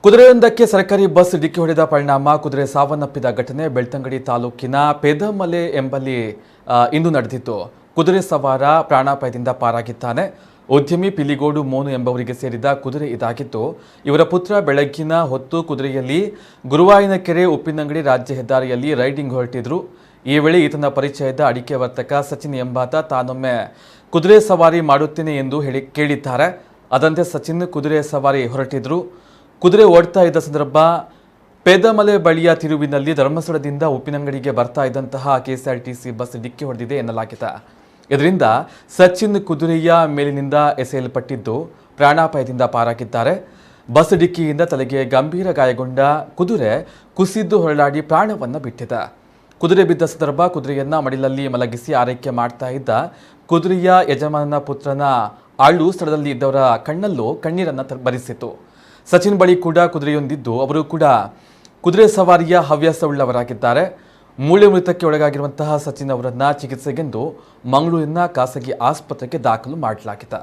ಕುದುರೆಯೊಂದಕ್ಕೆ ಸರ್ಕಾರಿ ಬಸ್ ಡಿಕ್ಕಿ ಹೊಡೆದ ಪರಿಣಾಮ ಕುದುರೆ ಸಾವನ್ನಪ್ಪಿದ ಘಟನೆ ಬೆಳ್ತಂಗಡಿ ತಾಲೂಕಿನ ಪೇದಮಲೆ ಎಂಬಲ್ಲಿ ಇಂದು ನಡೆದಿತ್ತು. ಕುದುರೆ ಸವಾರ ಪ್ರಾಣಾಪಾಯದಿಂದ ಪಾರಾಗಿದ್ದಾನೆ. ಉದ್ಯಮಿ ಪಿಲಿಗೋಡು ಮೋನು ಎಂಬವರಿಗೆ ಸೇರಿದ ಕುದುರೆ ಇದಾಗಿತ್ತು. ಇವರ ಪುತ್ರ ಬೆಳಗ್ಗಿನ ಹೊತ್ತು ಕುದುರೆಯಲ್ಲಿ ಗುರುವಾಯಿನಕೆರೆ ಉಪ್ಪಿನಂಗಡಿ ರಾಜ್ಯ ಹೆದ್ದಾರಿಯಲ್ಲಿ ರೈಡಿಂಗ್ ಹೊರಟಿದ್ರು. ಈ ವೇಳೆ ಈತನ ಪರಿಚಯದ ಅಡಿಕೆ ವರ್ತಕ ಸಚಿನ್ ಎಂಬಾತ ತಾನೊಮ್ಮೆ ಕುದುರೆ ಸವಾರಿ ಮಾಡುತ್ತೇನೆ ಎಂದು ಕೇಳಿದ್ದಾರೆ. ಅದಂತೆ ಸಚಿನ್ ಕುದುರೆ ಸವಾರಿ ಹೊರಟಿದ್ರು. ಕುದುರೆ ಓಡ್ತಾ ಇದ್ದ ಸಂದರ್ಭ ಪೇದಮಲೆ ಬಳಿಯ ತಿರುವಿನಲ್ಲಿ ಧರ್ಮಸ್ಥಳದಿಂದ ಉಪ್ಪಿನಂಗಡಿಗೆ ಬರ್ತಾ ಇದ್ದಂತಹ ಕೆಎಸ್ಆರ್ಟಿಸಿ ಬಸ್ ಡಿಕ್ಕಿ ಹೊಡೆದಿದೆ ಎನ್ನಲಾಗಿದೆ. ಇದರಿಂದ ಸಚಿನ್ ಕುದುರೆಯ ಮೇಲಿನಿಂದ ಎಸೆಯಲ್ಪಟ್ಟಿದ್ದು ಪ್ರಾಣಾಪಾಯದಿಂದ ಪಾರಾಗಿದ್ದಾರೆ. ಬಸ್ ಡಿಕ್ಕಿಯಿಂದ ತಲೆಗೆ ಗಂಭೀರ ಗಾಯಗೊಂಡ ಕುದುರೆ ಕುಸಿದು ಹೊರಳಾಡಿ ಪ್ರಾಣವನ್ನು ಬಿಟ್ಟಿದೆ. ಕುದುರೆ ಬಿದ್ದ ಸಂದರ್ಭ ಕುದುರೆಯನ್ನ ಮಡಿಲಲ್ಲಿ ಮಲಗಿಸಿ ಆರೈಕೆ ಮಾಡ್ತಾ ಇದ್ದ ಕುದುರೆಯ ಯಜಮಾನನ ಪುತ್ರನ ಆಳು ಸ್ಥಳದಲ್ಲಿ ಇದ್ದವರ ಕಣ್ಣಲ್ಲೂ ಕಣ್ಣೀರನ್ನು ಬರಿಸಿತು. ಸಚಿನ್ ಬಳಿ ಕೂಡ ಕುದುರೆಯೊಂದಿದ್ದು ಅವರು ಕೂಡ ಕುದುರೆ ಸವಾರಿಯ ಹವ್ಯಾಸವುಳ್ಳವರಾಗಿದ್ದಾರೆ. ಮೂಳೆ ಮುರಿತಕ್ಕೆ ಒಳಗಾಗಿರುವಂತಹ ಸಚಿನ್ ಅವರನ್ನ ಚಿಕಿತ್ಸೆಗೆಂದು ಮಂಗಳೂರಿನ ಖಾಸಗಿ ಆಸ್ಪತ್ರೆಗೆ ದಾಖಲು ಮಾಡಲಾಗಿದೆ.